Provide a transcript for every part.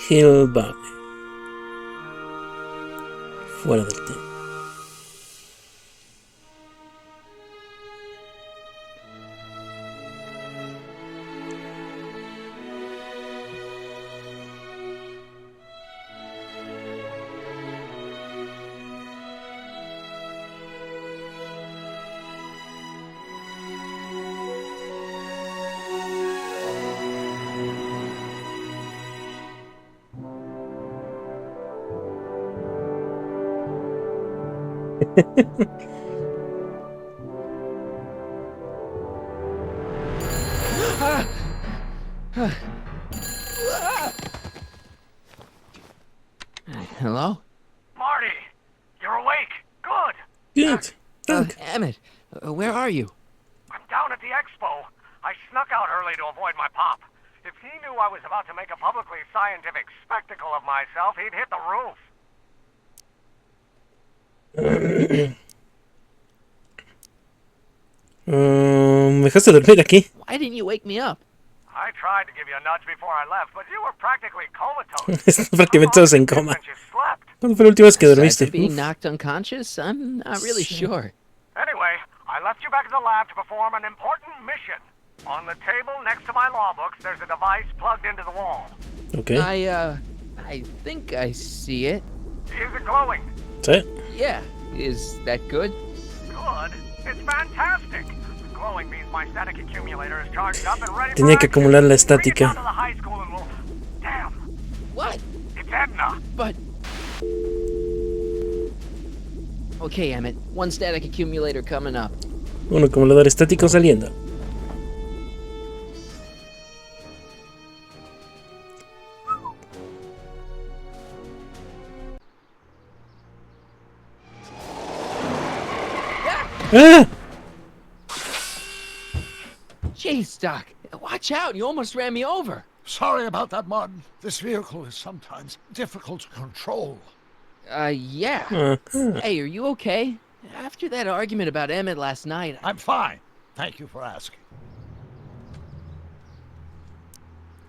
Hill Valley. Fuera del tiempo. Hello? Marty! You're awake! Good! Good. Emmett, where are you? I'm down at the expo. I snuck out early to avoid my pop. If he knew I was about to make a publicly scientific spectacle of myself, he'd hit the roof. ¿Me dejaste dormir aquí? Why didn't you wake me up? I tried to give you a nudge before I left, but you were practically comatose. Estás prácticamente todos en coma. Since you slept. ¿Cuándo fue la última vez que Aside dormiste? from being Uf. knocked unconscious, I'm not really sure. Anyway, I left you back at the lab to perform an important mission. On the table next to my law books, there's a device plugged into the wall. Okay. I think I see it. Is it glowing? ¿Sí? Yeah, is that good? Good. It's fantastic. Glowing means my static accumulator is charged up and ready Tenía for que action. acumular la Bring it down estática. to the high school and we'll... Damn, What? it's Edna. But... Okay, Emmett, one static accumulator coming up. Un acumulador estático saliendo. ¡Ah! Jeez, Doc, watch out, you almost ran me over. Sorry about that, Martin. This vehicle is sometimes difficult to control. Yeah. Ajá. Hey, are you okay? After that argument about Emmett last night, I'm fine. Thank you for asking.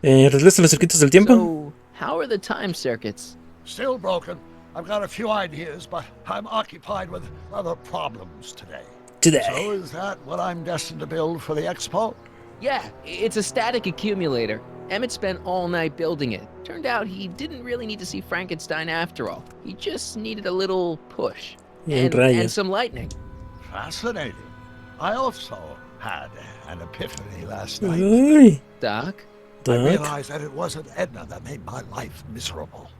¿Arreglaste los circuitos del tiempo? So, how are the time circuits? Still broken. I've got a few ideas, but I'm occupied with other problems today. Today. So is that what I'm destined to build for the expo? Yeah, it's a static accumulator. Emmett spent all night building it. Turned out he didn't really need to see Frankenstein after all. He just needed a little push. And some lightning. Fascinating. I also had an epiphany last night. Ay, Doc? I Doc. realized that it wasn't Edna that made my life miserable.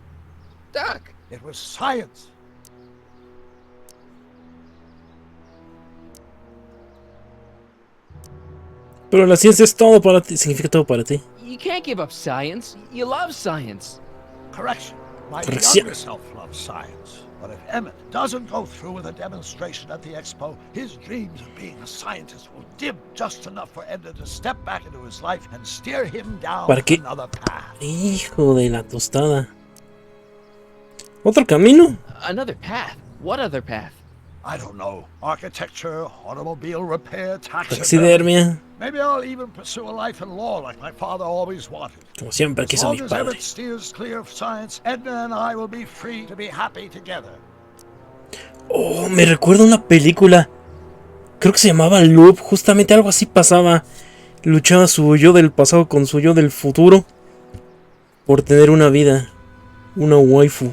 Doc! It was science. Pero la ciencia es todo para ti. Significa todo para ti. You can't give up science. You love science. Correction. My Corrección. younger self loves science. But if Emmett doesn't go through with a demonstration at the expo, his dreams of being a scientist will dim just enough for Edna to step back into his life and steer him down ¿Para qué? another path. Hijo de la tostada. ¿Otro camino? Another path? What other path? I don't know. Architecture, automobile repair, taxidermy. Taxidermia. Maybe I'll even pursue a life in law like my father always wanted. Como siempre As quiso long mi as padre. Emmett steers clear of science, Edna and I will be free to be happy together. Oh, me recuerda una película. Creo que se llamaba Loop. Justamente algo así pasaba. Luchaba su yo del pasado con su yo del futuro. Por tener una vida. Una waifu.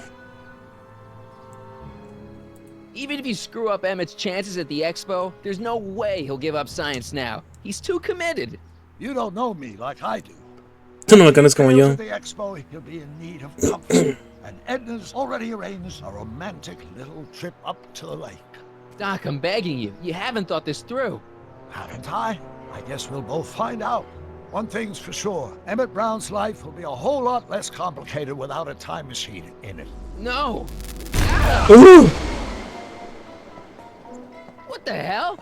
Even if you screw up Emmett's chances at the expo, there's no way he'll give up science now. He's too committed. You don't know me like I do. Tú no me conoces como yo. At the expo, he'll be in need of comfort. And Edna's already arranged a romantic little trip up to the lake. Doc, I'm begging you. You haven't thought this through. Haven't I? I guess we'll both find out. One thing's for sure. Emmett Brown's life will be a whole lot less complicated without a time machine in it. No. ¡Uh! What the hell?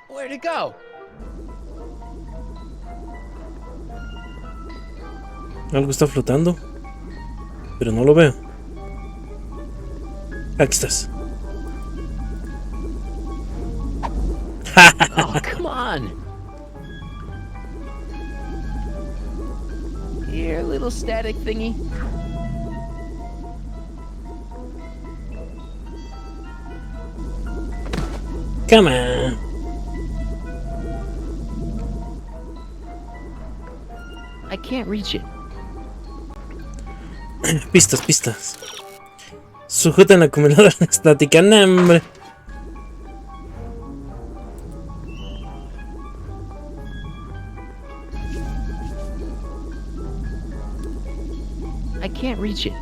Where'd it go? Algo está flotando. Pero no lo veo. Aquí estás. Oh, come on. little static thingy? Come on. I can't reach it. Pistas, pistas. Sujeta en la acumuladora estática. ¡No, hombre! I can't reach it.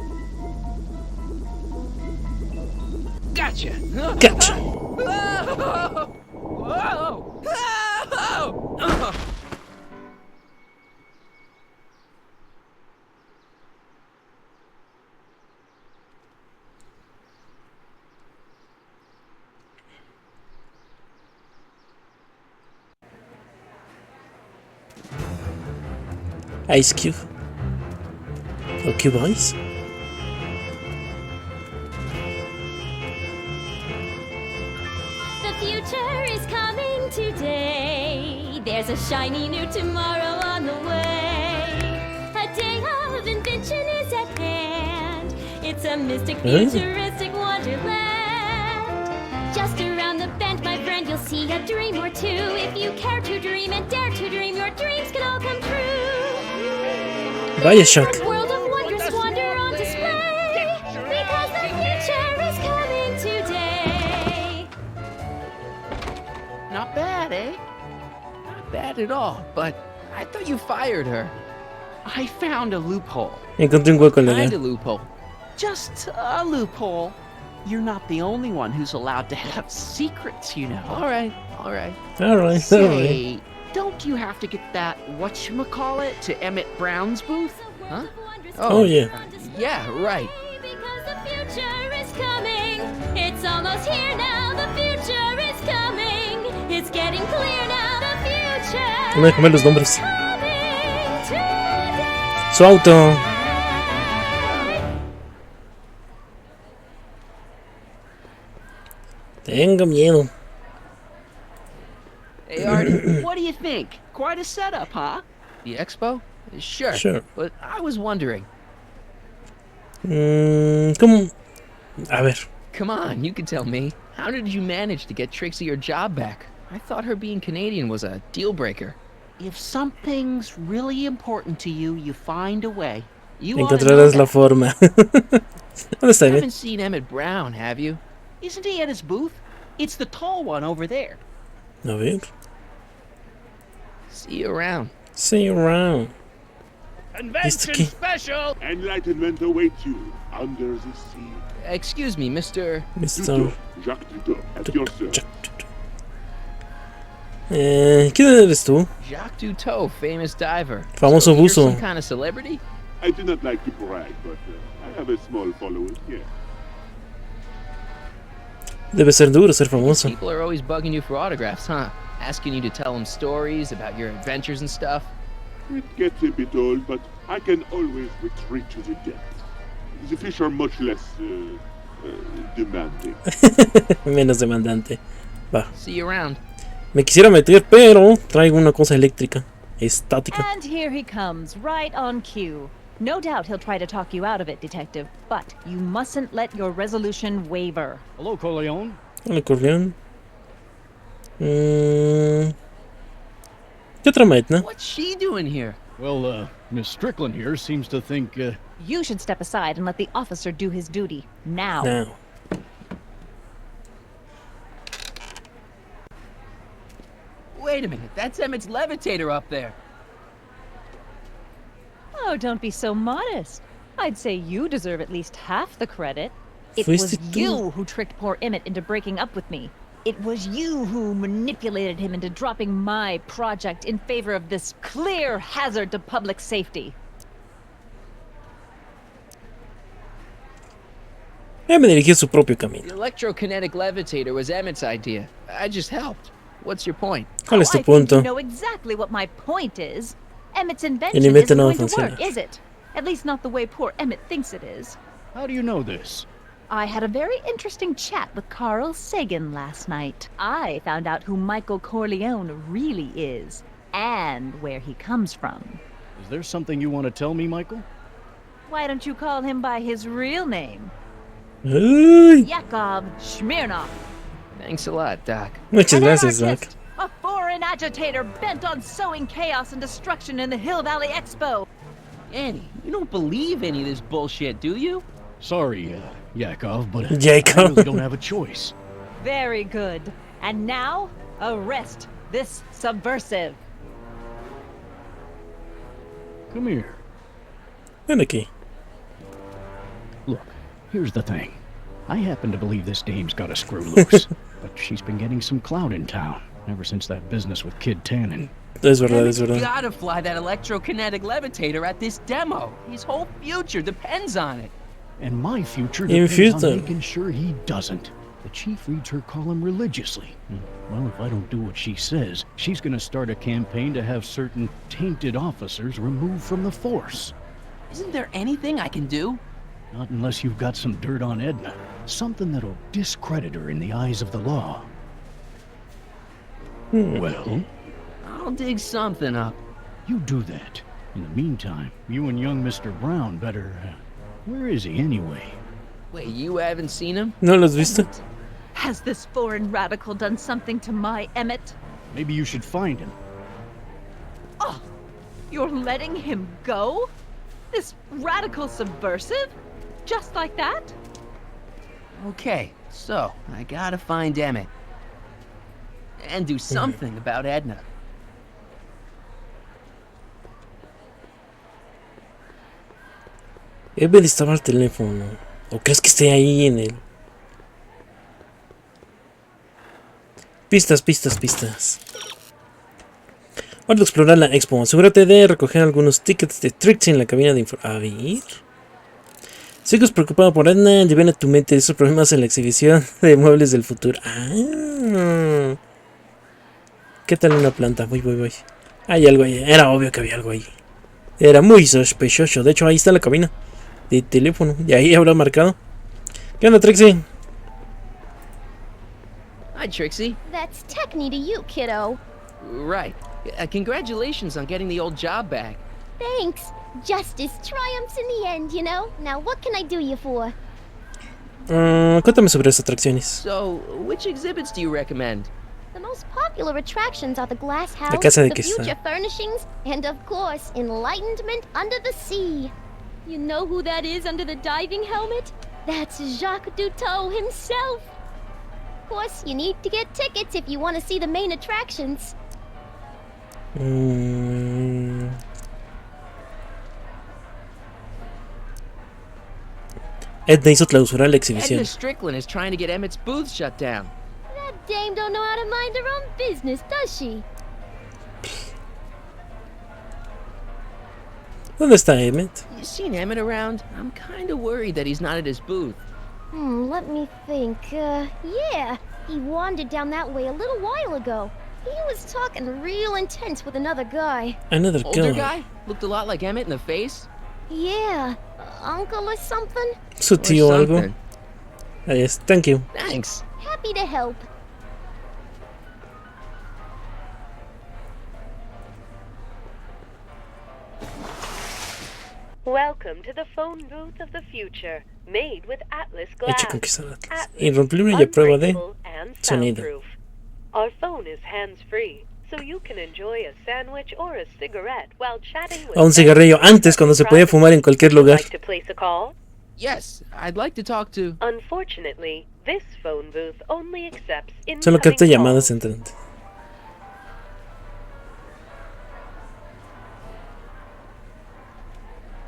Gotcha! Gotcha. Whoa! Whoa! Whoa! Ice Cube. O Cube Ice. The future is coming today. There's a shiny new tomorrow on the way. A day of invention is at hand. It's a mystic, futuristic wonderland. Just around the bend, my friend, you'll see a dream or two. If you care to dream and dare to dream, your dreams can all come true. Vaya shock. A world of wondrous wonder on display. Because the future is coming today. Not bad, eh? Not bad at all, but I thought you fired her. I found a loophole. Encontré un hueco Kind legal. of loophole. Just a loophole. You're not the only one who's allowed to have secrets, you know. Alright. Alright, alright. Say, don't you have to get that whatchamacallit to Emmett Brown's booth? Huh? Oh, yeah. Yeah, right. Because the future is coming. It's almost here now. The future is coming. It's getting clear now. The future No me comer los nombres. is coming today. Su auto. Tengo miedo. Hey, Artie, what do you think? Quite a setup, huh? The expo? Sure. Sure. But I was wondering. ¿Cómo? A ver. Come on, you can tell me. How did you manage to get Trixie her job back? I thought her being Canadian was a deal breaker. If something's really important to you, you find a way. You ought to know Encontrarás la that. forma. ¿Dónde está You bien? haven't seen Emmett Brown, have you? Isn't he at his booth? It's the tall one over there. A ver. See you around. See you around. Convention aquí. special! Enlightenment awaits you under the sea. Excuse me, Mr. Mr. Jacques Duto, at your service. ¿Quién eres tú? Jacques Duteau, famous diver. Famoso So you're buzo. some kind of celebrity? I do not like to brag, but I have a small following here. Debe ser duro ser famoso. People are always bugging you for autographs, huh? Asking you to tell them stories about your adventures and stuff. It gets a bit old, but I can always retreat to the depths. The fish are much less demanding. Menos demandante. Va. See you around. Me quisiera meter, pero traigo una cosa eléctrica. Estática. And here he comes, right on cue. No doubt he'll try to talk you out of it, Detective, but you mustn't let your resolution waver. Hello, Corleone. Hola, Corleone. ¿Qué otra Edna? What's she doing here? Well, Miss Strickland here seems to think, You should step aside and let the officer do his duty. Now. Now. Wait a minute, that's Emmett's levitator up there. Oh, don't be so modest. I'd say you deserve at least half the credit. It Fuiste was tú. you who tricked poor Emmett into breaking up with me. It was you who manipulated him into dropping my project in favor of this clear hazard to public Me dirigí su propio camino. The electrokinetic levitator was Emmett's idea. I just helped. What's your point? ¿Cuál es I tu think punto? you know exactly what my point is. Emmett's invention invento isn't no va a going to work, funcionar. is it? At least not the way poor Emmett thinks it is. how do you know this? I had a very interesting chat with Carl Sagan last night. I found out who Michael Corleone really is, and where he comes from. Is there something you want to tell me, Michael? Why don't you call him by his real name? Ay, Yakov Smirnov. Thanks a lot, Doc. muchas An gracias, Doc. anarchist, a foreign agitator bent on sowing chaos and destruction in the Hill Valley Expo. Annie, you don't believe any of this bullshit, do you? Sorry, Yakov, but Yakov. I really don't have a choice. Very good. And now, arrest this subversive. Come here. Ven aquí. Look, here's the thing. I happen to believe this dame's got a screw loose, but she's been getting some clout in town ever since that business with Kid Tannen. Es verdad, es You verdad. gotta fly that electrokinetic levitator at this demo. His whole future depends on it. And my future In depends future. on making sure he doesn't. The chief reads her column religiously. Well, if I don't do what she says, she's gonna start a campaign to have certain tainted officers removed from the force. Isn't there anything I can do? Not unless you've got some dirt on Edna. Something that'll discredit her in the eyes of the law. Well, I'll dig something up. you do that. In the meantime, you and young Mr. Brown better... where is he anyway? Wait, you haven't seen him? ¿No lo has visto? Has this foreign radical done something to my Emmett? Maybe you should find him. Oh, you're letting him go? This radical subversive? Just like that? Okay, so I gotta find Emmett. And do something about Edna. Emmett estaba al teléfono. ¿O crees que esté ahí en el...? Pistas, pistas, pistas. Hora de explorar la expo. Asegúrate de recoger algunos tickets de Trixie en la cabina de info. A ver. Sigues preocupado por Edna. Libera tu mente de esos problemas en la exhibición de muebles del futuro. Ah. ¿Qué tal una planta? Voy. Hay algo ahí. Era obvio que había algo ahí. Era muy sospechoso. De hecho, ahí está la cabina de teléfono. Y ahí habrá marcado. ¿Qué onda, Trixie? Hi, Trixie. That's Techne to you, kiddo. Right. Congratulations on getting the old job back. Thanks. Justice triumphs in the end, you know? Now what can I do you for? Cuéntame sobre las atracciones. So, which exhibits do you recommend? The most popular attractions are the Glass House, Casa de the Cristal. Future Furnishings, and of course, Enlightenment Under the Sea. You know who that is under the diving helmet? That's Jacques Duteau himself. Of course, you need to get tickets if you want to see the main attractions. Edna hizo clausurar la Edna exhibición. Strickland is trying to get Emmett's booth shut down. That dame don't know how to mind her own business, does she? ¿Dónde está Emmett? You seen Emmett around? I'm kinda worried that he's not at his booth. Let me think. Yeah. He wandered down that way a little while ago. He was talking real intense with another guy. Another Older guy. guy? Looked a lot like Emmett in the face? Yeah. Uncle or something? Su Or tío o algo. something. Ahí es. Thank you. Thanks. Happy to help. Welcome to the phone booth of the future, made with Atlas glass. Hecha conquistar Atlas. Atlas, Irrompible y a prueba de unbreakable and sonido. soundproof. Our phone is hands-free, so you can enjoy a sandwich or a cigarette while chatting with A un cigarrillo antes, cuando se podía fumar en cualquier lugar. Like to place a call? Yes, I'd like to talk to... Unfortunately, this phone booth only accepts Solo incoming capta llamadas calls. entrantes.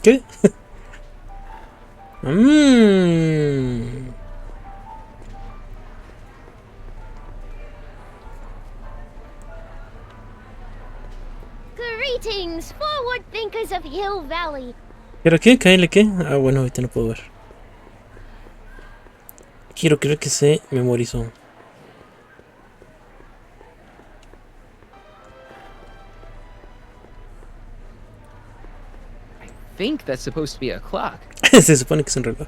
¿Qué? Greetings, forward thinkers of Hill Valley. ¿Pero qué? ¿Cáele qué? Ah, bueno, ahorita no puedo ver. Quiero creer que se memorizó. I think that's supposed to be a clock. Se supone que es un reloj.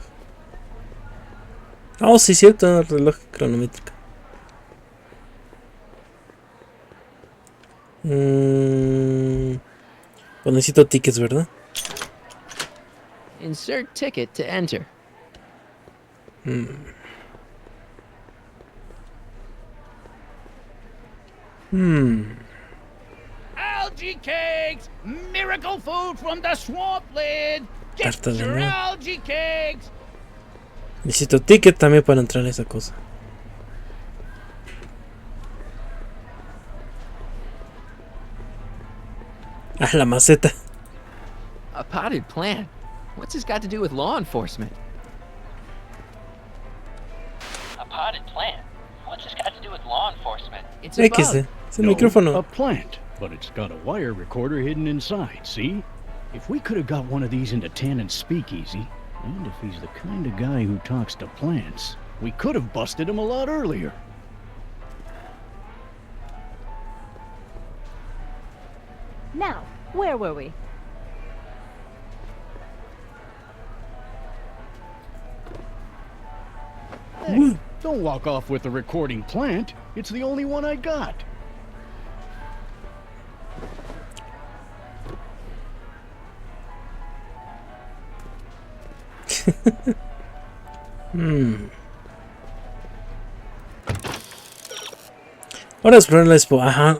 Oh, sí, cierto, reloj cronómetrico. Pues necesito tickets, ¿verdad? In Insert ticket to enter. Algae cakes! Miracle food from the swampland! Get Carta de your nuevo. algae cakes! Necesito ticket también para entrar a esa cosa. Ah, la maceta. A potted plant? What's this got to do with law enforcement? A potted plant? What's this got to do with law enforcement? It's a bug. X, es el micrófono. A plant, but it's got a wire recorder hidden inside, see? If we could have got one of these into Tannen's speakeasy, and if he's the kind of guy who talks to plants, we could have busted him a lot earlier. Now, where were we? Hey, don't walk off with the recording plant. It's the only one I got. Ahora explorar la expo. Ajá.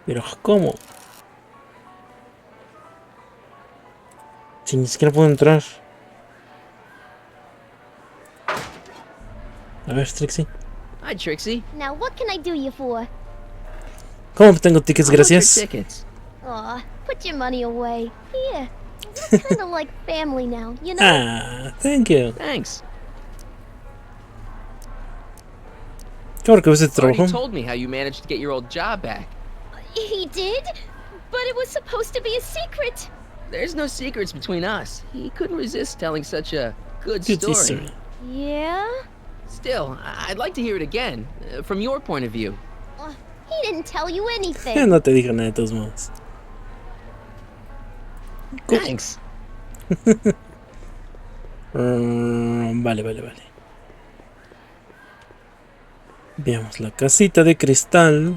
Pero, ¿cómo? Si ni siquiera puedo entrar. A ver, Trixie. Hi, Trixie. Now, what can I do you for? ¿Cómo obtengo tickets? How about your Gracias. tickets? Aw, put your money away. Here. We're kind of like family now, you know? Ah, thank you. Thanks. Claro que ese Marty trabajo. told me how you managed to get your old job back. He did? But it was supposed to be a secret. There's no secrets between us. He couldn't resist telling such a good Good story. history. Yeah? Still, I'd like to hear it again, from your point of view. He didn't tell you anything. No te dijo nada de todos modos. Thanks. Vale. Veamos la casita de cristal.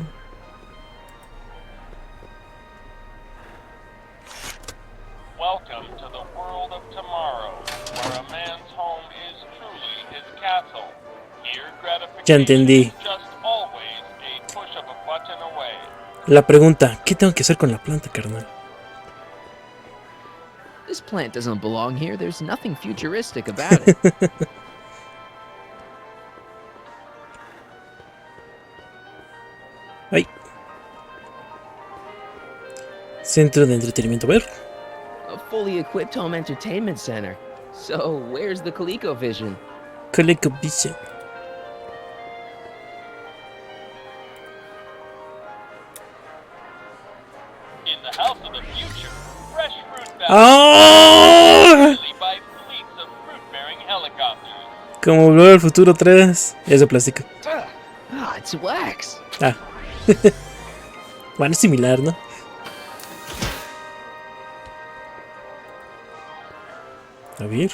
Welcome to the world of tomorrow, where a man's home is truly his castle. Here, Ya entendí. gratification is just always a push of a button away. La pregunta, ¿qué tengo que hacer con la planta, carnal? This plant doesn't belong here. There's nothing futuristic about it. Ay. Centro de entretenimiento, a ver. A fully equipped home entertainment center. So, where's the ColecoVision? ColecoVision. In the house of the future, fresh fruit ¡Ah! by fleets of fruit-bearing helicopters. Como Volver al Futuro 3. Es de plástico. Ah, it's wax. Ah. Bueno, es similar, ¿no? A ver.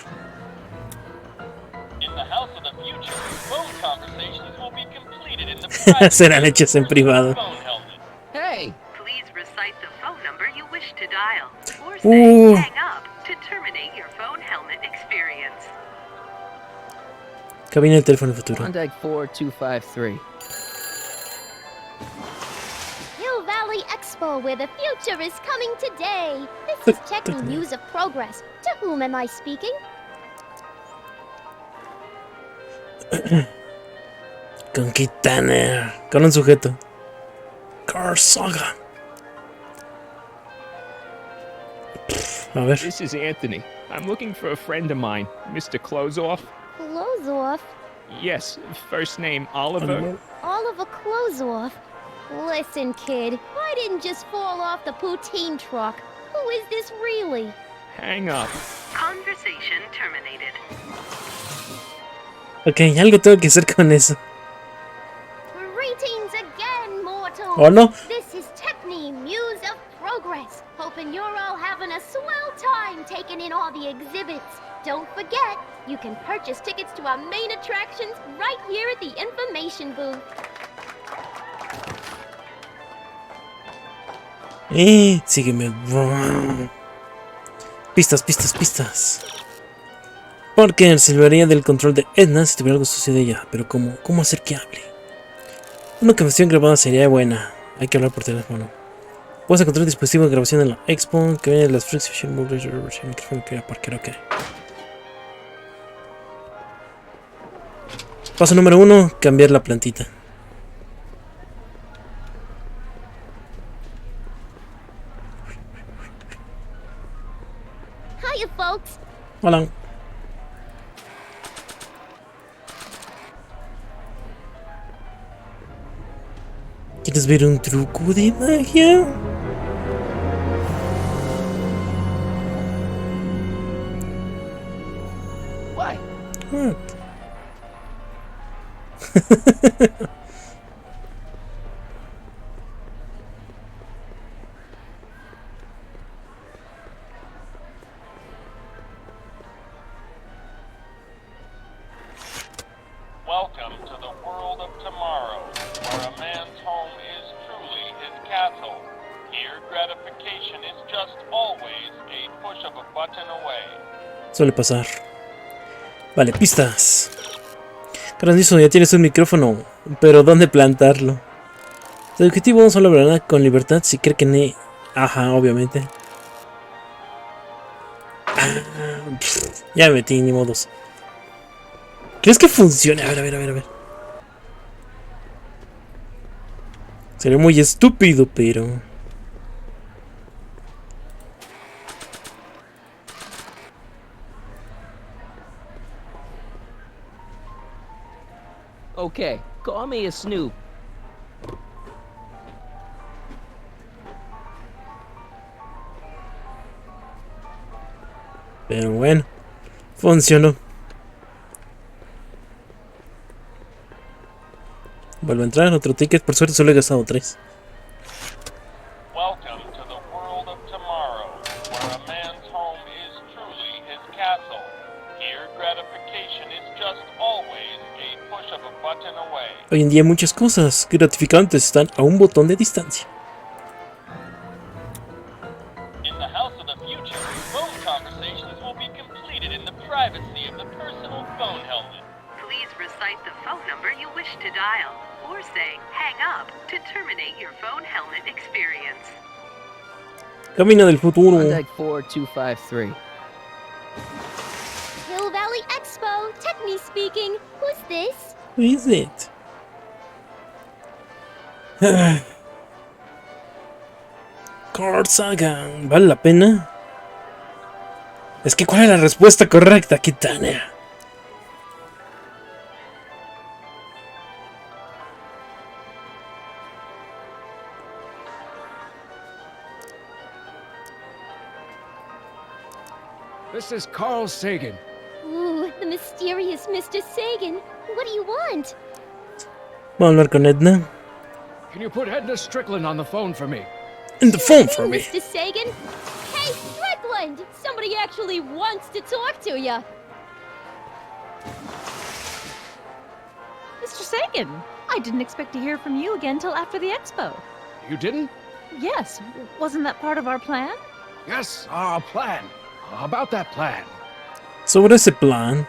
In the house of the future, phone conversations will be completed in the private Serán hechos en privado. phone helmet. Hey, Please recite the phone number you wish to dial, or say hang up to terminate your phone helmet experience. Cabina del teléfono del futuro. Klondike 4253. Hill Valley Expo, where the future is coming today. This is Techni News of Progress. To whom am I speaking? Con Tannen. Con un sujeto. Car Saga. A ver. This is Anthony. I'm looking for a friend of mine, Mr. Closeoff. Close off. Yes, first name Oliver. Oliver Closeoff. Listen, kid, I didn't just fall off the poutine truck. Who is this really? Hang up. Conversation terminated. Ok, algo tengo que hacer con eso. Greetings again, mortals. ¿O no? This is Techni Muse of Progress. Hoping you're all having a swell time taking in all the exhibits. Don't forget, you can purchase tickets to our main attractions right here at the information booth. Sígueme. Pistas, pistas, pistas. Parker se liberaría del control de Edna si tuviera algo sucio de ella. Pero ¿cómo hacer que hable? Una conversación grabada sería buena. Hay que hablar por teléfono. Puedes encontrar un dispositivo de grabación en la Expo que viene de las Friction micrófono que era Parker, ok. Paso número 1, cambiar la plantita. Hiya, folks. Hola. ¿Quieres ver un truco de magia? Why? What? Welcome to the world of tomorrow, where a man's home is truly his castle. Here, gratification is just always a push of a button away. Suele pasar. Vale, pistas. Grandioso, ya tienes un micrófono, pero ¿dónde plantarlo? El objetivo solo hablará con libertad si cree que Ajá, obviamente. Ya me metí, ni modos. ¿Crees que funcione? A ver. Sería muy estúpido, pero... Okay, call me a snoop. Pero bueno, funcionó. Vuelvo a entrar, otro ticket, por suerte solo he gastado 3. Welcome to the world of tomorrow, where a man's home is truly his castle. Here, gratification is just always a push of a button away. Hoy en día muchas cosas gratificantes están a un botón de distancia. In the house of the future, phone conversations will be completed in the privacy of the personal phone helmet. Please recite the phone number you wish to dial, or say hang up to terminate your phone helmet experience. Camino del futuro. Contact 4253. Hill Valley Expo, Techni speaking. Who's this? Who is it? Card Saga, ¿vale la pena? Es que ¿cuál es la respuesta correcta, Tannen? This is Carl Sagan. Ooh, the mysterious Mr. Sagan. What do you want? Vamos a hablar con Edna. Can you put Edna Strickland on the phone for me? In the phone for me. Mr. Sagan? Hey, Strickland! Somebody actually wants to talk to you. Mr. Sagan, I didn't expect to hear from you again till after the expo. You didn't? Yes, wasn't that part of our plan? Yes, our plan. About that plan. Sobre ese plan.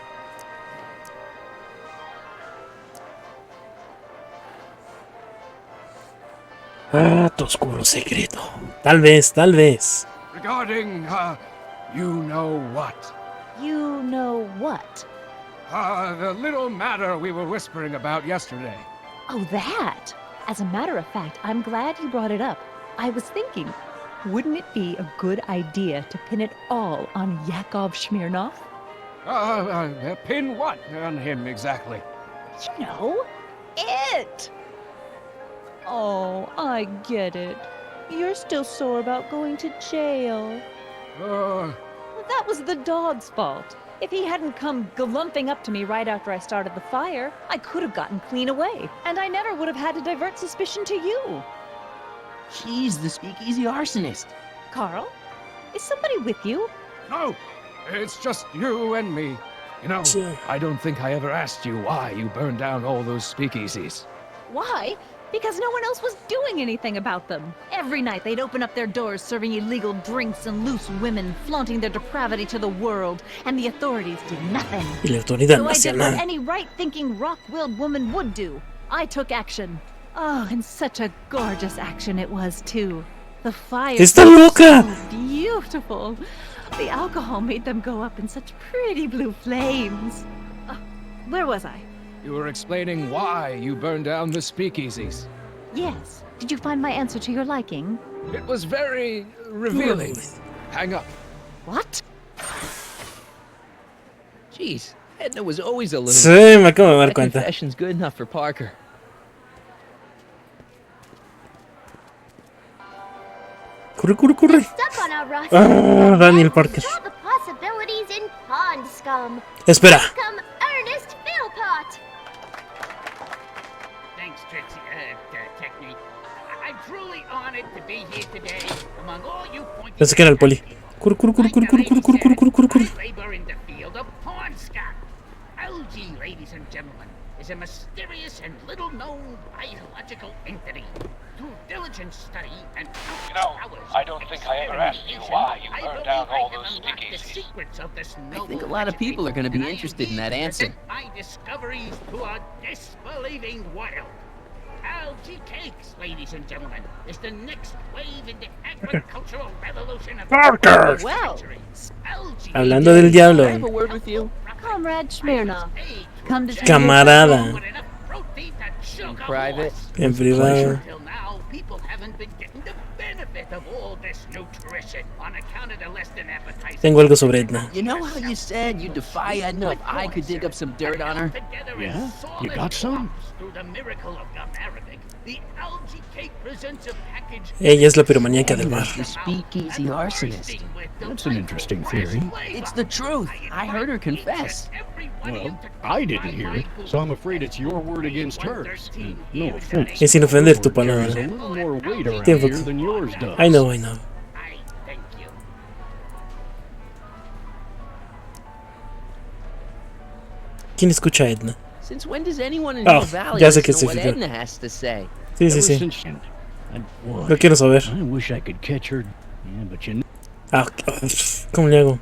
Tu oscuro secreto. Tal vez. Regarding, you know what? You know what? The little matter we were whispering about yesterday. Oh, that! As a matter of fact, I'm glad you brought it up. I was thinking, wouldn't it be a good idea to pin it all on Yakov Smirnov? Pin what on him exactly? You know, it! Oh, I get it. You're still sore about going to jail. That was the dog's fault. If he hadn't come galumping up to me right after I started the fire, I could have gotten clean away, and I never would have had to divert suspicion to you. She's the speakeasy arsonist. Carl, is somebody with you? No, it's just you and me. You know, I don't think I ever asked you why you burned down all those speakeasies. Why? Because no one else was doing anything about them. Every night they'd open up their doors serving illegal drinks and loose women, flaunting their depravity to the world, and the authorities did nothing. Y la autoridad no So I hacía did what nada. any right-thinking, rock-willed woman would do. I took action. Oh, and such a gorgeous action it was, too. The fire ¡Está was loca! so beautiful. The alcohol made them go up in such pretty blue flames. Where was I? You were explaining why you burned down the speakeasies. Yes. Did you find my answer to your liking? It was very revealing. Hang up. What? Jeez, Edna was always a little... Sí, me acabo de dar That cuenta. confession's good enough for Parker. Corre. Stuck on our roster. Ah, Daniel Parker. Saw the possibilities in pond scum. Espera. Become Ernest Philpott. Thanks, Trixie, Technique. I'm truly honored to be here today among all you pointy... Pensé que era el poli. Corre. labor in the field of pond scum. Algae, ladies and gentlemen, is a mysterious and little-known biological entity. Through diligent study and You know, I don't think I ever asked you why you burned down all those the speakeasies. secrets of this I noble think a lot of people are going to be interested in that answer. my discoveries to a disbelieving world. Algae cakes, ladies and gentlemen, is the next wave in the agricultural revolution of Parker. Well, Hablando del diablo. Can I have a word with you? Comrade Smirnov, come to see Camarada. In private? En privado. Till now, people haven't been getting the benefit of all this nutrition on account of the less than appetizing. Tengo algo sobre Edna. You know how you said you'd defy Edna if I could dig up some dirt on her? Yeah? You got some? Through the miracle of gum Arabic, the algae cake presents a package. Ella es la piromaníaca del mar. The speakeasy arsonist. That's an interesting theory. It's the truth. I heard her confess. Well, I didn't hear it, so I'm afraid it's your word against hers. And no offense. Y sin ofender tu There's a palabra. little more weight around Tiempo. here than yours does. I know. ¿Quién escucha a Edna? Since when does anyone in Oh, the valley ya sé que listen to what significa. Edna has to say? Sí. Lo quiero saber. I wish I could catch her. Yeah, but you know. Ah, ¿cómo le hago?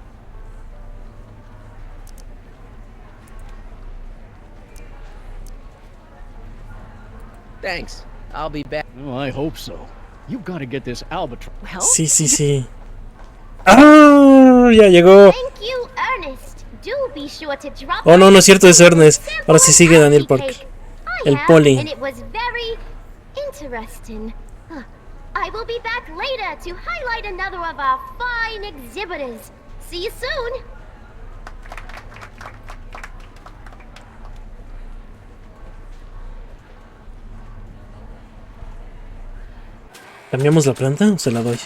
Thanks. I'll be back. Oh, I hope so. You've got to get this albatross. Sí. ¡Ah! Ya llegó. Thank you, Ernest. Do be sure to drop Oh, no es cierto, es Ernest. Ahora sí sigue Daniel Parker. El poli. And it was very interesting. I will be back later to highlight another of our fine exhibitors. See you soon. ¿Cambiamos la planta o se la doy?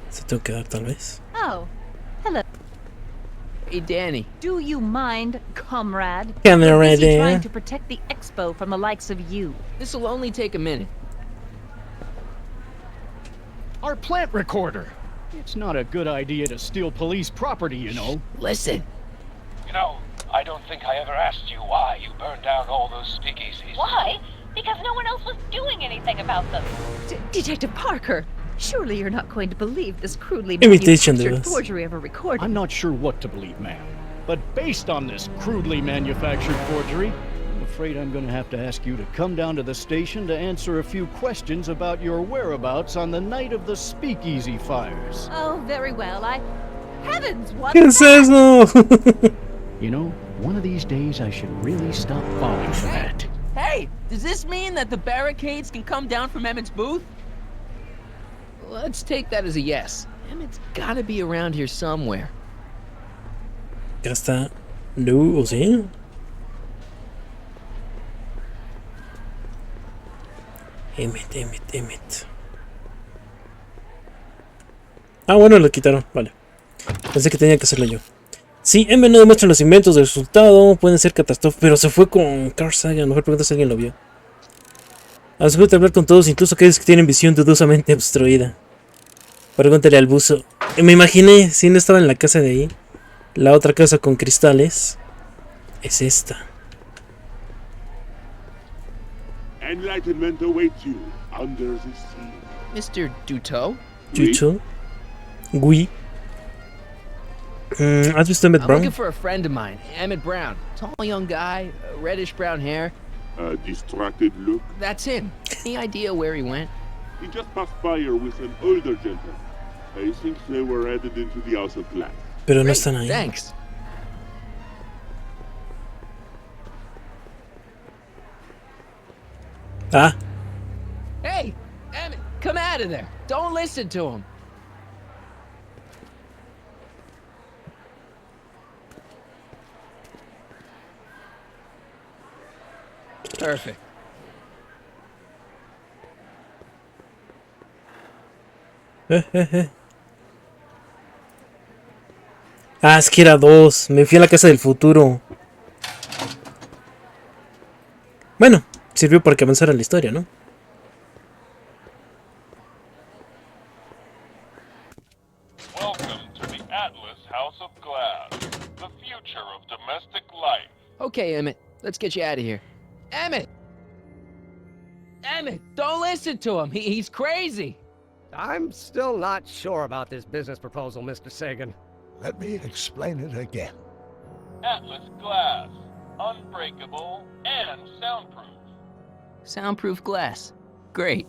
Se tengo que dar tal vez. Oh, hello. Hey, Danny. Do you mind, comrade? Camera We're busy ready. trying to protect the expo from the likes of you. This'll only take a minute. Our plant recorder. It's not a good idea to steal police property, you know. Listen. You know, I don't think I ever asked you why you burned down all those speakeasies. Why? Because no one else was doing anything about them. Detective Parker, surely you're not going to believe this crudely Imitation manufactured device. forgery of a recording. I'm not sure what to believe, ma'am. But based on this crudely manufactured forgery, I'm afraid I'm going to have to ask you to come down to the station to answer a few questions about your whereabouts on the night of the speakeasy fires. Oh, very well. Heavens, what? ¿Qué es eso? You know, one of these days I should really stop falling for that. Hey, does this mean that the barricades can come down from Emmett's booth? Let's take that as a yes. Emmett's gotta be around here somewhere. Ya está. No, ¿o sí? Emmett. Ah, bueno, lo quitaron. Vale. Pensé que tenía que hacerlo yo. Sí, Emmett no demuestra los inventos del resultado. Pueden ser catastróficos. Pero se fue con Carl Sagan. A lo mejor pregunta si alguien lo vio. Asegúrate de hablar con todos, incluso aquellos que tienen visión dudosamente obstruida. Pregúntale al buzo. Me imaginé, si no estaba en la casa de ahí. La otra casa con cristales es esta. Enlightenment awaits you under the sea. Mr. Duteau? Duteau? Oui. ¿Has visto Emmett I'm Brown? looking for a friend of mine, Emmett Brown. Tall young guy, reddish brown hair. A distracted look. That's him. Any idea where he went? He just passed by here with an older gentleman. I think they were headed into the House of Glass. Pero no están ahí. Thanks. Ah. Hey, Emmett, come out of there. Don't listen to him. Perfect. Ah, es que era 2. Me fui a la casa del futuro. Bueno, sirvió para que avanzara la historia, ¿no? Welcome to the Atlas House of Glass, the future of domestic life. Okay, Emmett, let's get you out of here. Emmett! Emmett, don't listen to him. He's crazy. I'm still not sure about this business proposal, Mr. Sagan. Let me explain it again. Atlas glass, unbreakable and soundproof. Soundproof glass. Great.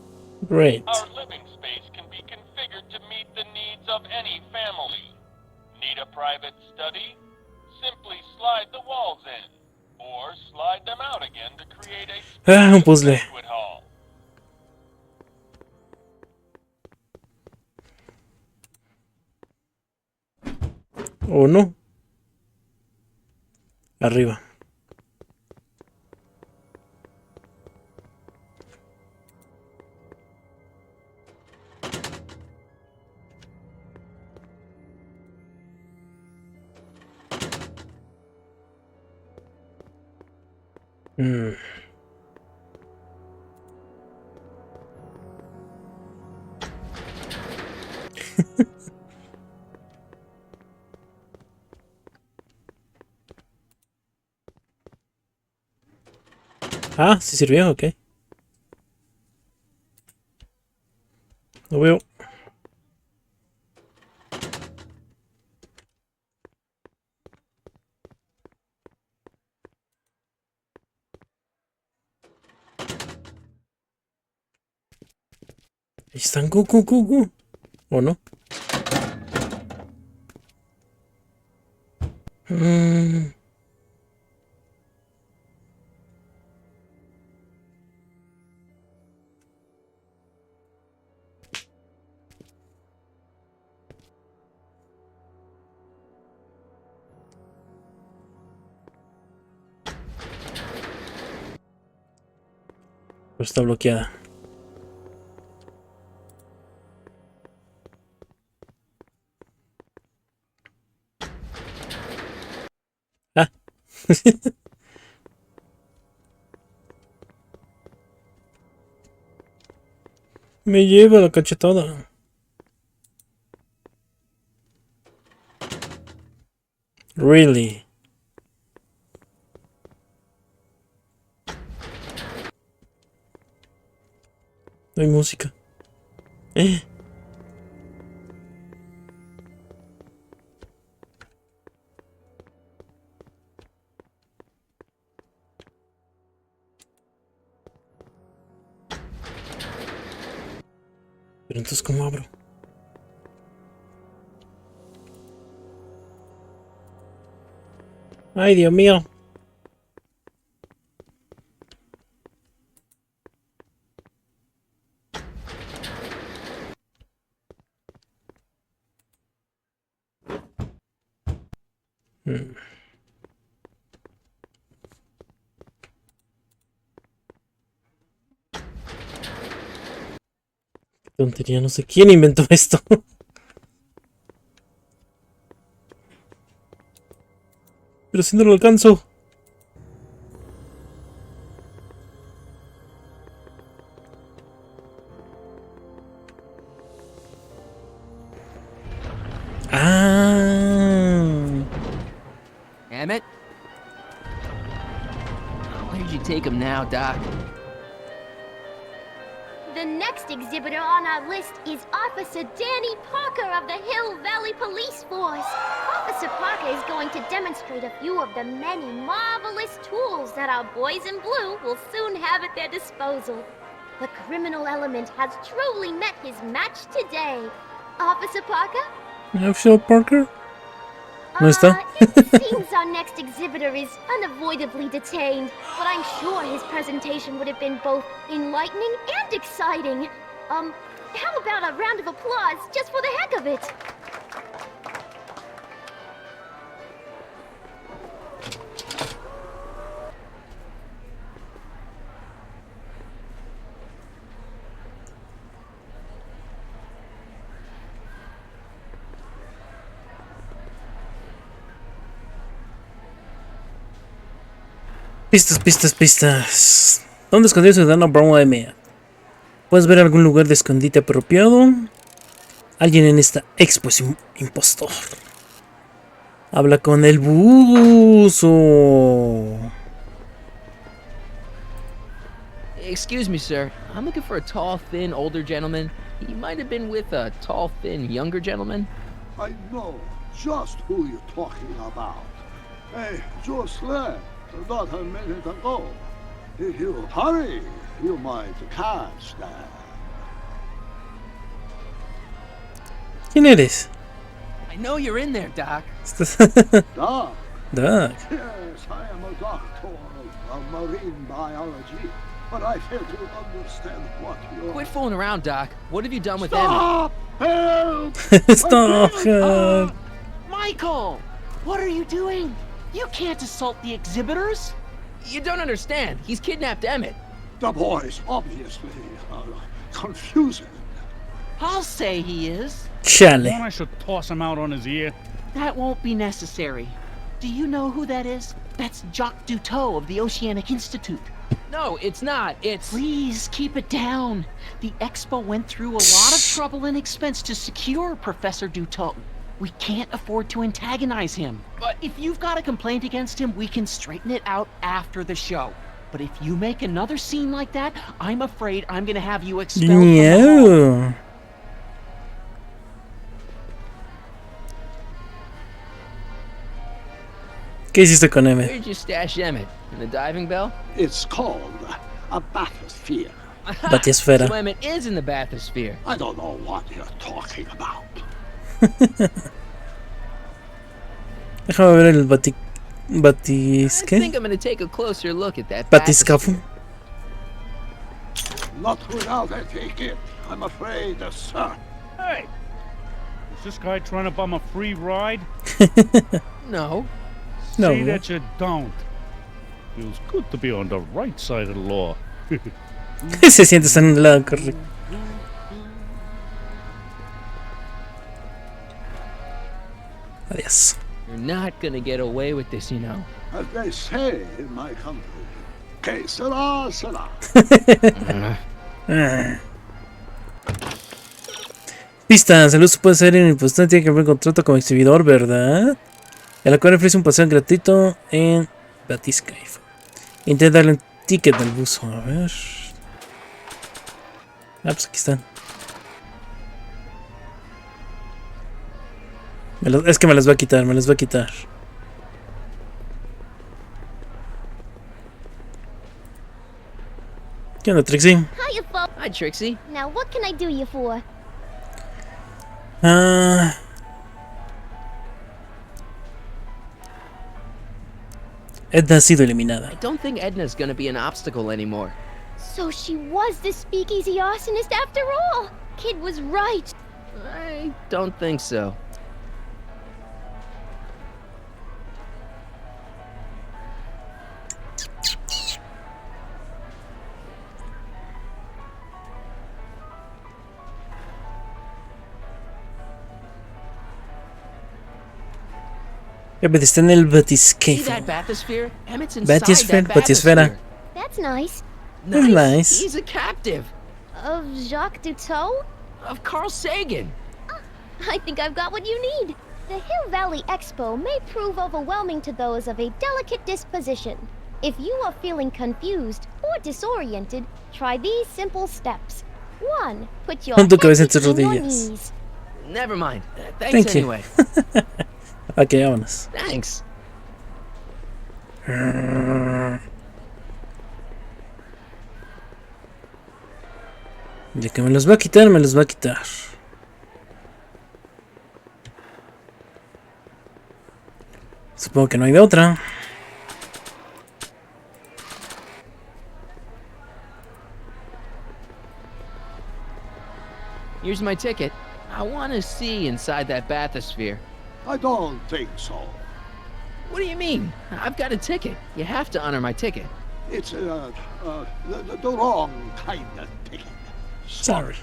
Great. Our living space can be configured to meet the needs of any family. Need a private study? Simply slide the walls in, or slide them out again to create a Un puzzle. banquet hall. ¿O no? Arriba. Ah, sí sirvió, ok. Lo veo. Ahí están, cu. ¿O no? Pero está bloqueada. Ah. Me lleva la cachetada. Really? No hay música. Pero entonces, ¿cómo abro? Ay, Dios mío. Qué tontería, no sé quién inventó esto. Pero si no lo alcanzo. Emmett? Where'd you take him now, Doc? The next exhibitor on our list is Officer Danny Parker of the Hill Valley Police Force. Officer Parker is going to demonstrate a few of the many marvelous tools that our boys in blue will soon have at their disposal. The criminal element has truly met his match today. Officer Parker? Officer Parker? ¿No está? It seems our next exhibitor is unavoidably detained, but I'm sure his presentation would have been both enlightening and exciting. How about a round of applause just for the heck of it? Pistas. ¿Dónde escondió el ciudadano Brown Emmett? ¿Puedes ver algún lugar de escondite apropiado? Alguien en esta expo es un impostor. Habla con el buzo. Excuse me, sir. I'm looking for a tall, thin, older gentleman. He might have been with a tall, thin, younger gentleman. I know just who you're talking about. Hey, just left. Not a minute ago. If you hurry, you might catch that. ¿Quién eres? I know you're in there, Doc. Doc? Doc. Yes, I am a doctor of marine biology, but I fail to understand what you're... Quit fooling around, Doc. What have you done with Stop! Emmett? Help! Stop! Michael! What are you doing? You can't assault the exhibitors! You don't understand. He's kidnapped Emmett. The boy's obviously confusing. I'll say he is. Chale. I should toss him out on his ear. That won't be necessary. Do you know who that is? That's Jacques Duteau of the Oceanic Institute. No, it's not. It's... Please keep it down. The expo went through a lot of trouble and expense to secure Professor Duteau. We can't afford to antagonize him. But if you've got a complaint against him, we can straighten it out after the show. But if you make another scene like that, I'm afraid I'm gonna have you expelled from the hall. ¿Qué hiciste con Emmett? Where'd you stash Emmett? In the diving bell? It's called a bathysphere. Batisfera. So Emmett is in the bathysphere. I don't know what you're talking about. Déjame ver el I think I'm gonna take a closer look at that batiscafo. Not without a ticket, I'm afraid, sir. Hey! Is this guy trying to bum a free ride? No. Say that you don't. Feels good to be on the right side of the law. Se siente estar en el lado correcto. Adiós. You're not gonna get away with this, you know. As they say in my country, que sera, sera. Pistas, el uso puede ser importante, tiene que haber un contrato como exhibidor, ¿verdad? El acuario ofrece un paseo gratuito en Batiscafo. Intenta darle un ticket al buzo, a ver. Ah, pues aquí están. Es que me las va a quitar, ¿Qué onda, Trixie? Hiya, folks. Hi, Trixie. Now, what can I do you for? Edna ha sido eliminada. I don't think Edna's gonna be an obstacle anymore. So she was the speakeasy arsonist after all. Kid was right. I don't think so. Emmett está en el Batiscafo. See that bathysphere? Emmett's inside that Batisfera. That's nice. That's nice. He's a captive. Of Jacques Duteau? Of Carl Sagan. I think I've got what you need. The Hill Valley Expo may prove overwhelming to those of a delicate disposition. If you are feeling confused or disoriented, try these simple steps. 1. Put your Pon tu head cabeza en tus between your rodillas. knees. Never mind. Thanks Thank you. anyway. Ok, vámonos. Thanks. Ya que me los va a quitar, me los va a quitar. Supongo que no hay de otra. Here's my ticket. I want to see inside that bathysphere. I don't think so. What do you mean? I've got a ticket. You have to honor my ticket. It's the wrong kind of ticket. Sorry.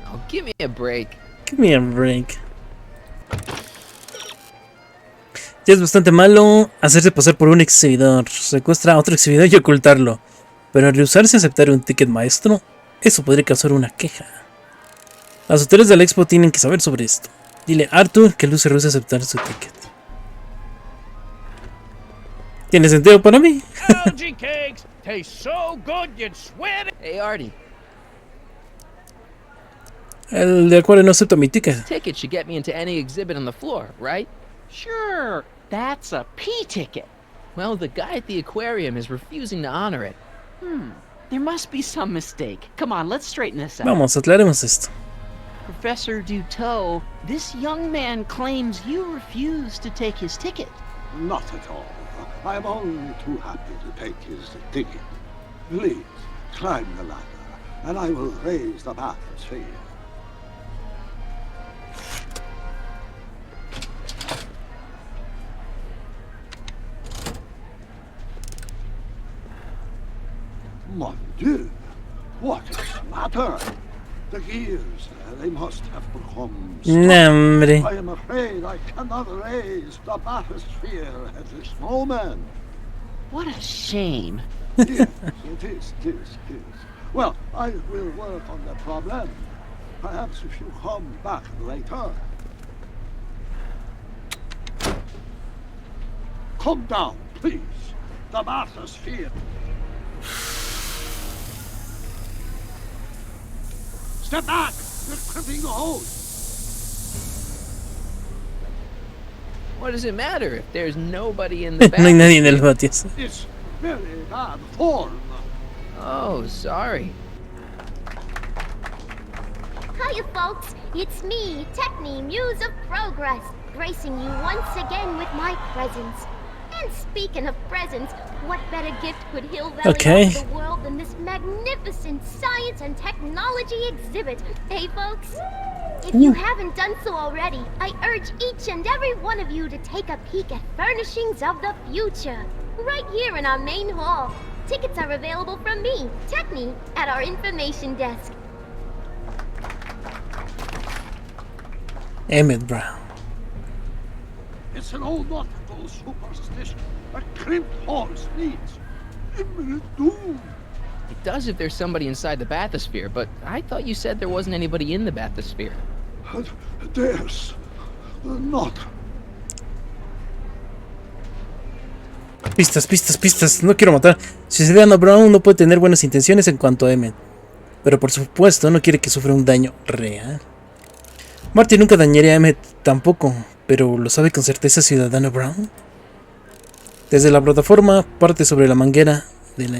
Oh, give me a break. Give me a break. Ya es bastante malo hacerse pasar por un exhibidor. Secuestra a otro exhibidor y ocultarlo. Pero al rehusarse a aceptar un ticket maestro, eso podría causar una queja. Las autoridades de la expo tienen que saber sobre esto. Dile a Arthur que Luz se rehúsa a aceptar su ticket. ¿Tiene sentido para mí? Algae cakes taste so good you'd swear it. Hey, Artie. El de Acuario no acepta mi ticket. This ticket should get me into any exhibit on the floor, right? Sure, that's a P ticket. Well, the guy at the aquarium is refusing to honor it. There must be some mistake. Come on, let's straighten this out. Vamos, aclaremos esto. Professor Duteau, this young man claims you refused to take his ticket. Not at all. I am only too happy to take his ticket. Please, climb the ladder, and I will raise the bathysphere. Mon Dieu! What is the matter? The gears, they must have become stuck. Hombre. I am afraid I cannot raise the bathysphere at this moment. What a shame. Yes, it is. Well, I will work on the problem. Perhaps if you come back later. Come down, please. The bathysphere. Step back! You're crimping the hose! What does it matter if there's nobody in the back? No hay nadie en el patio. It's very bad form. Oh, sorry. Hiya, folks. It's me, Techne, Muse of Progress, gracing you once again with my presence. And speaking of presents, what better gift could Hill Valley offer the world than this magnificent science and technology exhibit? Hey, folks? If you haven't done so already, I urge each and every one of you to take a peek at Furnishings of the Future, right here in our main hall. Tickets are available from me, Techne, at our information desk. Emmett Brown. It's an old nautical superstition. A crimped horse needs imminent doom. It does if there's somebody inside the bathysphere, but I thought you said there wasn't anybody in the bathysphere. There's not. Pistas. No quiero matar. Ciudadano Brown no puede tener buenas intenciones en cuanto a Emmett. Pero por supuesto no quiere que sufra un daño real. Marty nunca dañaría a Emmett tampoco. Pero ¿lo sabe con certeza Ciudadano Brown? Desde la plataforma parte sobre la manguera de la...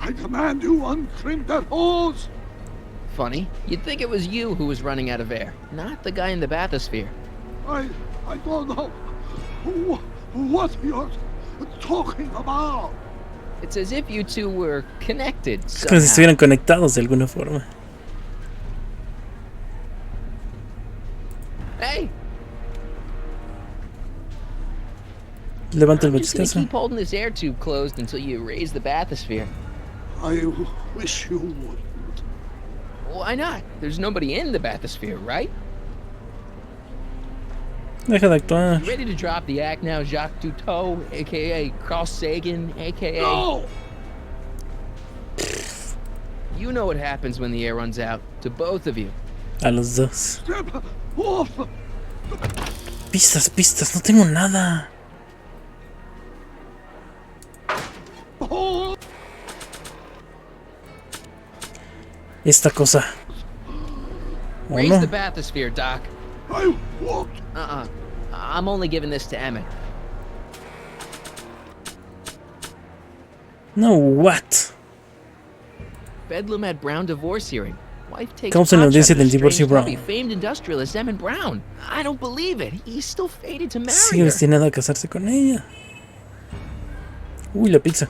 I command you untrim that hose. Funny, you'd think it was you who was running out of air, not the guy in the bathysphere. I don't know what you're talking about. It's as if you two were connected Es como si estuvieran conectados de alguna forma. Hey! Levanta el I'm just gonna batiscazo. keep holding this air tube closed until you raise the bathysphere. I wish you wouldn't. Why not? There's nobody in the bathysphere, right? Deja de actuar. You ready to drop the act now, Jacques Duteau, aka Carl Sagan, aka... No! You know what happens when the air runs out, to both of you. A los dos. Step off! Pistas, no tengo nada. Oh. esta cosa. ¿O Raise no? the bathysphere, Doc. I won't. I'm only giving this to Emmett. No, what? Bedlam at Brown divorce hearing. Wife takes Causa en la audiencia del strange divorcio Brown. hobby, famed industrialist Emmett Brown. I don't believe it. He's still fated to marry Sigue her. destinado a casarse con ella. Uy, la pizza.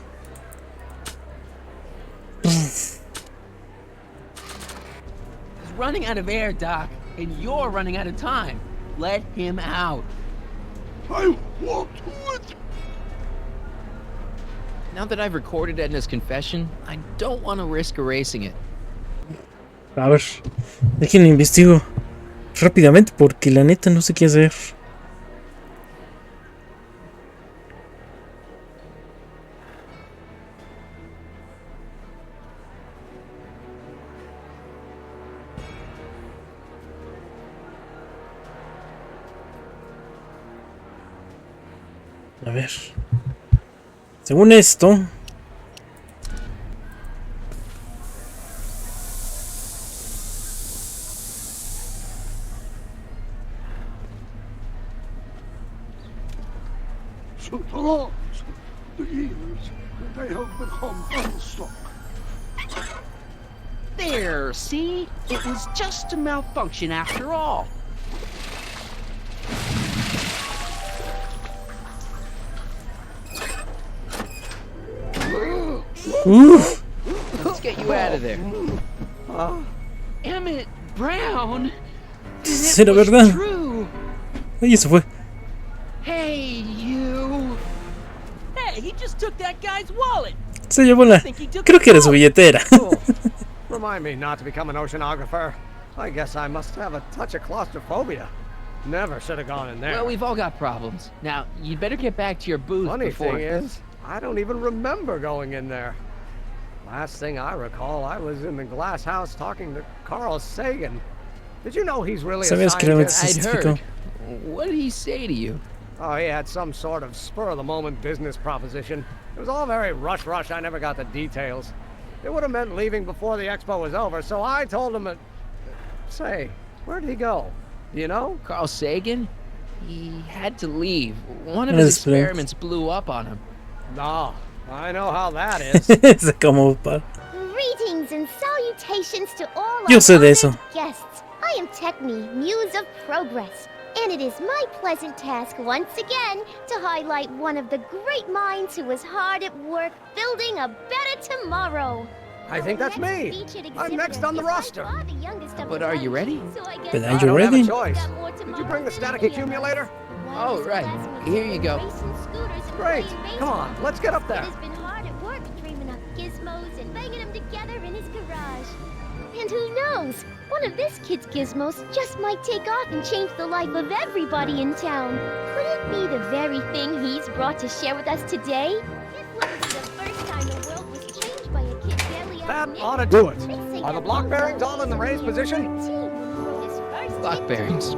He's running out of air, Doc, and you're running out of time. Let him out. I won't do it. Now that I've recorded Edna's confession, I don't want to risk erasing it. A ver, déjenlo investigo rápidamente porque la neta no sé qué hacer. A ver. Según esto, So the laws, the years, they have become unstuck. There, see? It was just a malfunction after all. Let's get you out of there. Emmett Brown? ¿será verdad? Ahí se fue. Hey, you. Hey, he just took that guy's wallet. Se llevó la... Creo que era su billetera. Remind me not to become an oceanographer. I guess I must have a touch of claustrophobia. Never should have gone in there. Well, we've all got problems. Now, you'd better get back to your booth Funny before... thing is, I don't even remember going in there. Last thing I recall, I was in the glass house talking to Carl Sagan. Did you know he's really a ¿Sabías que realmente scientist? se I'd científico? heard. What did he say to you? Oh, he had some sort of spur-of-the-moment business proposition. It was all very rush. I never got the details. It would have meant leaving before the expo was over, so I told him Say, where'd he go? Do you know? Carl Sagan? He had to leave. One of his experiments blew up on him. No, I know how that is. Se como pa. Greetings and salutations to all Yo our sé de eso. honored guests. I am Techne, Muse of Progress, and it is my pleasant task once again to highlight one of the great minds who was hard at work building a better tomorrow. I think that's me. I'm next on the roster. But are you ready? But are I you don't have ready? a choice. Did you bring the static accumulator? Oh, right. Here you go. Great. Come on, let's get up there. He's been hard at work dreaming up gizmos and banging them together in his garage. And who knows? One of this kid's gizmos just might take off and change the life of everybody in town. Could it be the very thing he's brought to share with us today? This wasn't the first time the world was changed by a kid barely That out ought to do it. Are the block bearings all in the raised position? Block bearings.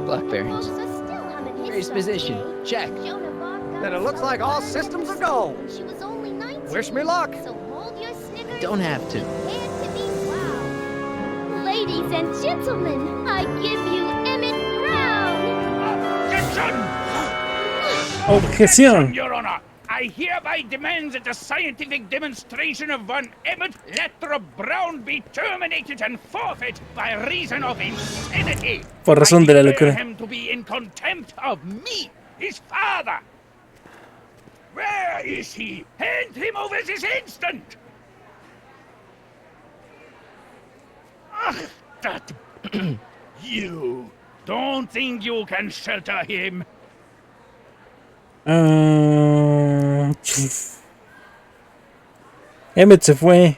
Raised position. Check. Then it looks like all systems are go. She was only 19. Wish me luck. So hold your Snickers. Don't have to. Prepare to be wowed. Ladies and gentlemen, I give you Emmett Brown. Objeción. Your Honor, I hereby demand that the scientific demonstration of one Emmett Letter Brown be terminated and forfeit by reason of insanity. Por razón de la I locura. declare him to be in contempt of me, his father. Where is he? Hand him over this instant! Ugh, that... You don't think you can shelter him? Emmett se fue.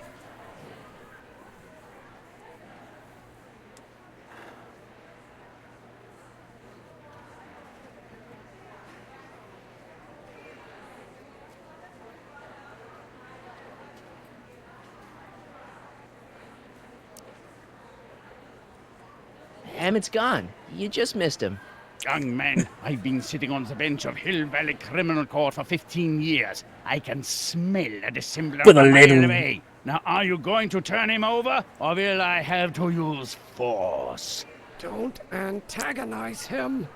Emmett's gone. You just missed him. Young man, I've been sitting on the bench of Hill Valley Criminal Court for 15 years. I can smell a dissembler Puedo a leer mile un away. Now, are you going to turn him over, or will I have to use force? Don't antagonize him.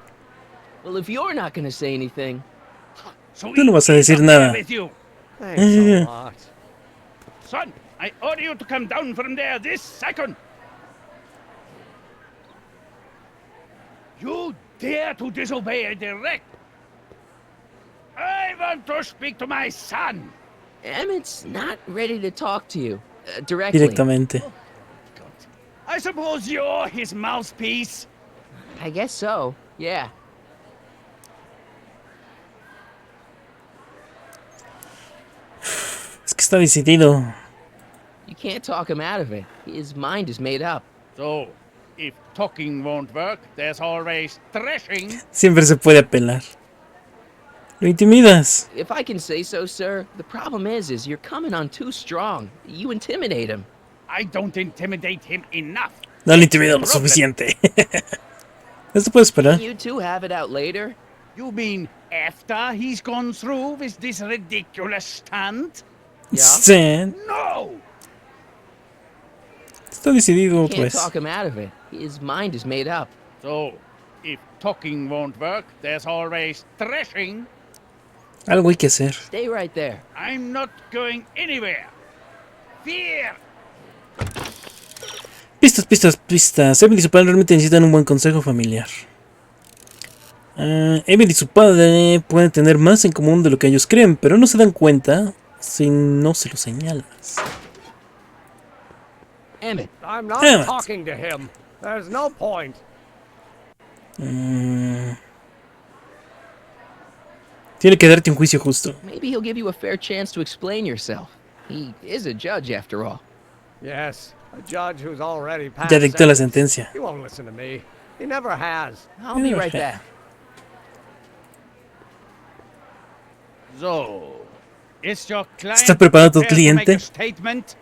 Well, if you're not gonna say anything... So Tú no vas a decir nada. Thanks a lot. Son, I order you to come down from there this second. You dare to disobey a direct? I want to speak to my son. Emmett's not ready to talk to you directly. Directamente. I suppose you're his mouthpiece. I guess so, yeah. Es que está decidido. You can't talk him out of it. His mind is made up. So, if talking won't work, there's always threshing. Siempre se puede apelar. Lo intimidas. If I can say so, sir, the problem is you're coming on too strong. You intimidate him. I don't intimidate him enough. No lo intimido lo suficiente. Esto puede esperar. You two have it out later? You mean after he's gone through with this ridiculous stunt? Yeah. Sí. No! Está decidido, You can't pues. talk him out of it. His mind is made up. So, if talking won't work, there's always threshing. Algo hay que hacer. Stay right there. I'm not going anywhere. Fear! Pistas. Emmett y su padre realmente necesitan un buen consejo familiar. Emmett y su padre pueden tener más en común de lo que ellos creen, pero no se dan cuenta si no se lo señalas. Emmett. I'm not Emmett. talking to him. There's no point. Tiene que darte un juicio justo. Maybe he'll give you a fair chance to explain yourself. He is a judge, after all. Yes, a judge who's already passed. Ya dictó la sentence. sentencia. He won't listen to me. He never has. I'll be right back. So, is your client ¿Está preparado tu prepared to make cliente? a statement?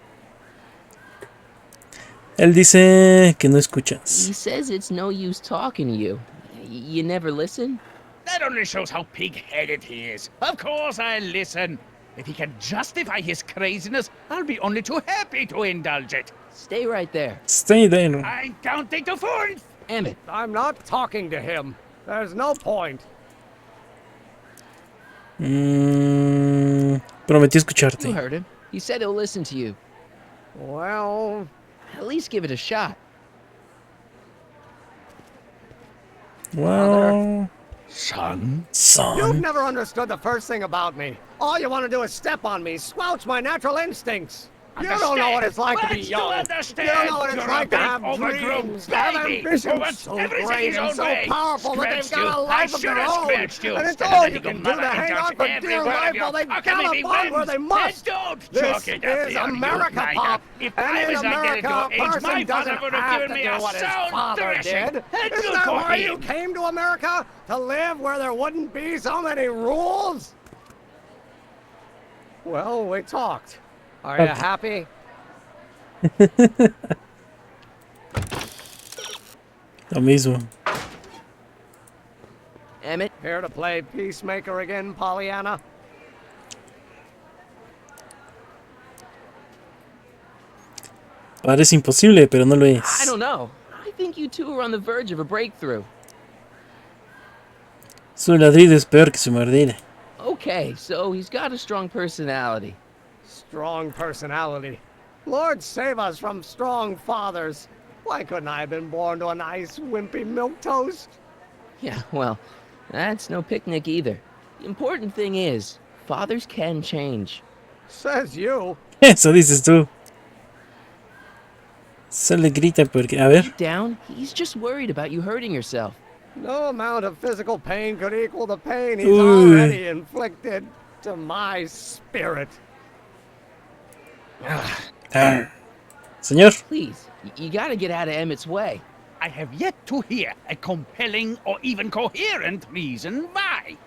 Él dice que no escuchas. He says it's no use talking to you. You never listen? That only shows how pig-headed he is. Of course I'll listen. If he can justify his craziness, I'll be only too happy to indulge it. Stay right there. Stay there. I'm counting to 4. Emmett. I'm not talking to him. There's no point. Prometí escucharte. You heard him. He said he'll listen to you. Well, at least give it a shot. Wow. Son? You've never understood the first thing about me. All you want to do is step on me, squelch my natural instincts. You don't know what it's like to be young. You don't know what it's like to have dreams, to have ambitions so great and so powerful that they've got a life of their own. And it's all you can do to hang on for dear life while they gallop on where they must. This is America, Pop. And in America, a person doesn't have to do what his father did. Isn't that why you came to America? To live where there wouldn't be so many rules? Well, we talked. Are you happy? Lo mismo. Emmett? Here to play peacemaker again, Pollyanna? Parece imposible, pero no lo es. I don't know. I think you two are on the verge of a breakthrough. Su ladrido es peor que su mordida. Okay, so he's got a strong personality. Strong personality. Lord save us from strong fathers. Why couldn't I have been born to a nice, wimpy milquetoast? Yeah, well, that's no picnic either. The important thing is, fathers can change. Says you. Eso dices tú. Solo grita porque... A ver. Deep down, he's just worried about you hurting yourself. No amount of physical pain could equal the pain he's already inflicted to my spirit. Señor. Please, you gotta get out of Emmett's way. I have yet to hear a compelling or even coherent reason why.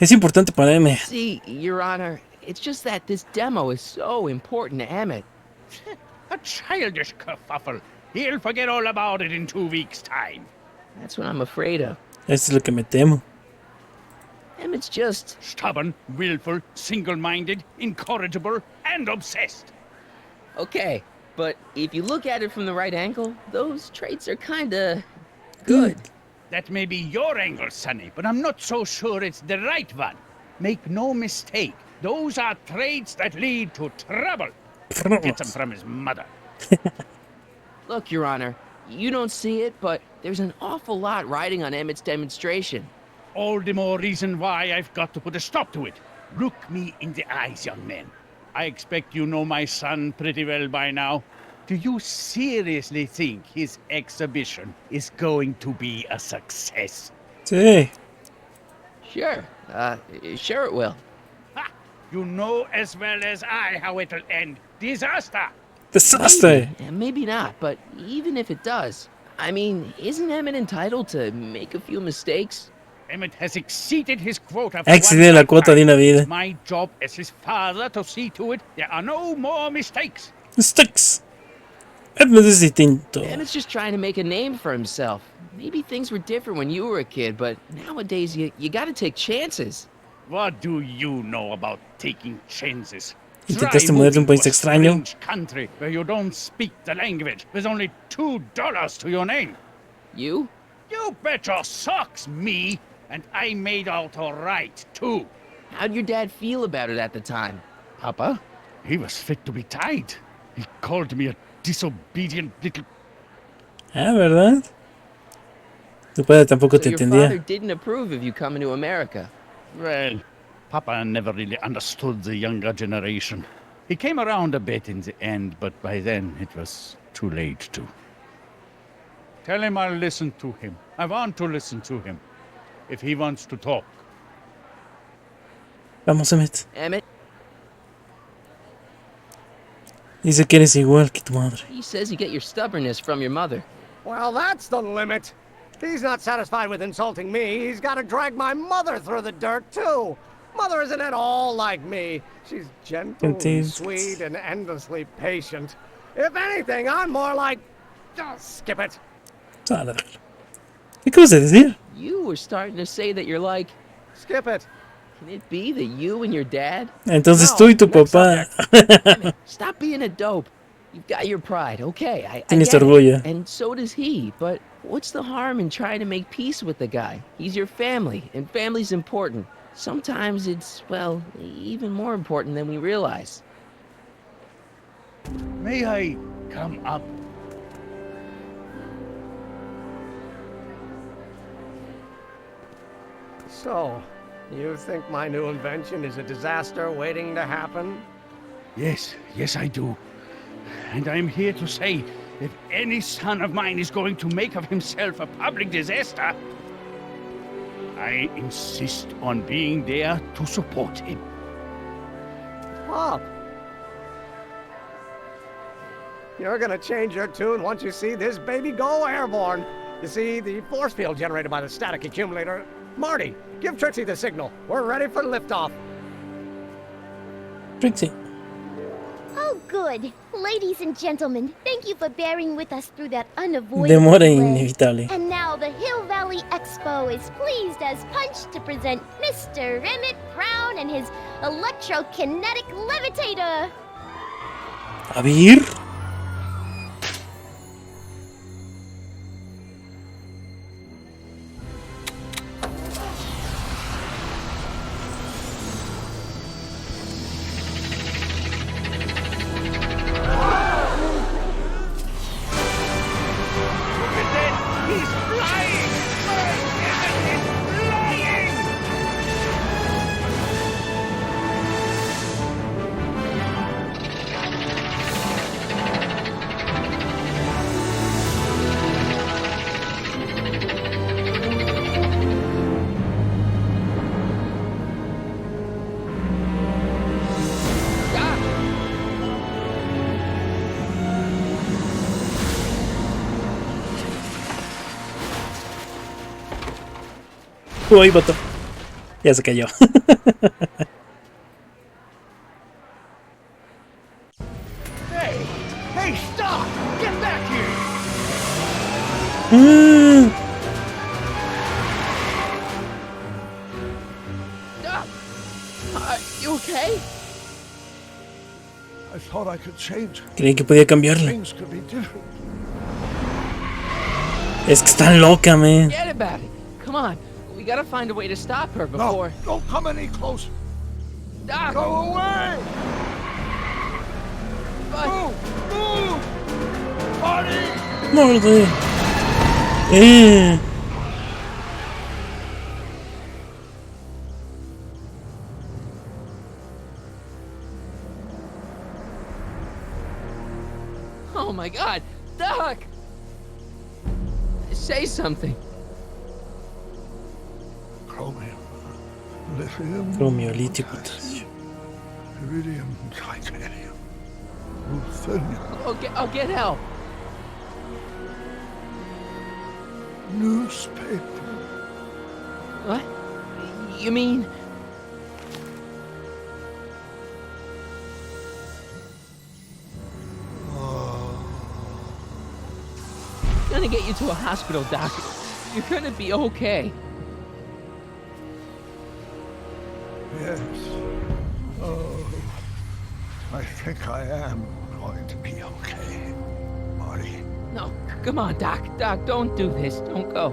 Es importante para Emmett. See, Your Honor, it's just that this demo is so important to Emmett. A childish kerfuffle. He'll forget all about it in 2 weeks' time. That's what I'm afraid of. Eso es lo que me temo. Emmett's just... stubborn, willful, single-minded, incorrigible, and obsessed. Okay, but if you look at it from the right angle, those traits are kinda... good. That may be your angle, Sonny, but I'm not so sure it's the right one. Make no mistake, those are traits that lead to trouble. Gets him from his mother. Look, Your Honor, you don't see it, but there's an awful lot riding on Emmett's demonstration. All the more reason why I've got to put a stop to it. Look me in the eyes, young man. I expect you know my son pretty well by now. Do you seriously think his exhibition is going to be a success? Sí. Sure. Sure it will. Ha! You know as well as I how it'll end. Disaster! Disaster! Maybe not, but even if it does, I mean, isn't Emmett entitled to make a few mistakes? Emmett has exceeded his quota. Excede la cuota de una vida. My job as his father to see to it there are no more mistakes. Mistakes. Emmett es distinto. Emmett's just trying to make a name for himself. Maybe things were different when you were a kid, but nowadays you gotta take chances. What do you know about taking chances? Intentaste mudarte un país extraño. Country where you don't speak the language. There's only $2 to your name. You? You bet your socks, me. And I made out all right, too. How'd your dad feel about it at the time? Papa? He was fit to be tied. He called me a disobedient little... Ah, ¿verdad? Tu padre tampoco te Your entendía. father didn't approve of you coming to America. Well, Papa never really understood the younger generation. He came around a bit in the end, but by then it was too late to. Tell him I'll listen to him. I want to listen to him. If he wants to talk. Vamos, Emmett. Emmett? Dice que eres igual que tu madre. He says you get your stubbornness from your mother. Well, that's the limit. He's not satisfied with insulting me. He's got to drag my mother through the dirt, too. Mother isn't at all like me. She's gentle and sweet and endlessly patient. If anything, I'm more like... skip it. ¿Qué acabas de decir? You were starting to say that you're like... Skip it. Can it be that you and your dad? Entonces tú y tu papá. Emmett, stop being a dope. You've got your pride, okay? I Tienes get orgullo. it. And so does he. But what's the harm in trying to make peace with the guy? He's your family, and family's important. Sometimes it's, well, even more important than we realize. May I come up? So, you think my new invention is a disaster waiting to happen? Yes, I do. And I'm here to say, if any son of mine is going to make of himself a public disaster, I insist on being there to support him. Pop! You're gonna change your tune once you see this baby go airborne. You see, the force field generated by the static accumulator... Marty, give Trixie the signal. We're ready for liftoff. Trixie. Oh, good. Ladies and gentlemen, thank you for bearing with us through that unavoidable Demora delay. inevitable. And now the Hill Valley Expo is pleased as punch to present Mr. Emmett Brown and his electrokinetic levitator. A ver. Ahí botó. Ya se cayó. Hey, stop! Get back here! You okay? I thought I could change. Creí que podía cambiarla. Things could be different. Es que está loca, man. Forget about it. Come on. We gotta find a way to stop her before... No, don't come any closer. Doc! Go away! But... Move! Move! Marty! Marty! Oh my God! Doc! Say something. Chromium. Lithium. Cromio, litio, potasio. Iridium, titanium. Ruthenium. I'll get help. Newspaper. What? You mean... I'm gonna get you to a hospital, Doc. You're gonna be okay. Yes. Oh, I think I am going to be okay, Marty. No, come on, Doc. Doc, don't do this. Don't go.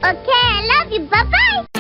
Okay, I love you. Bye-bye.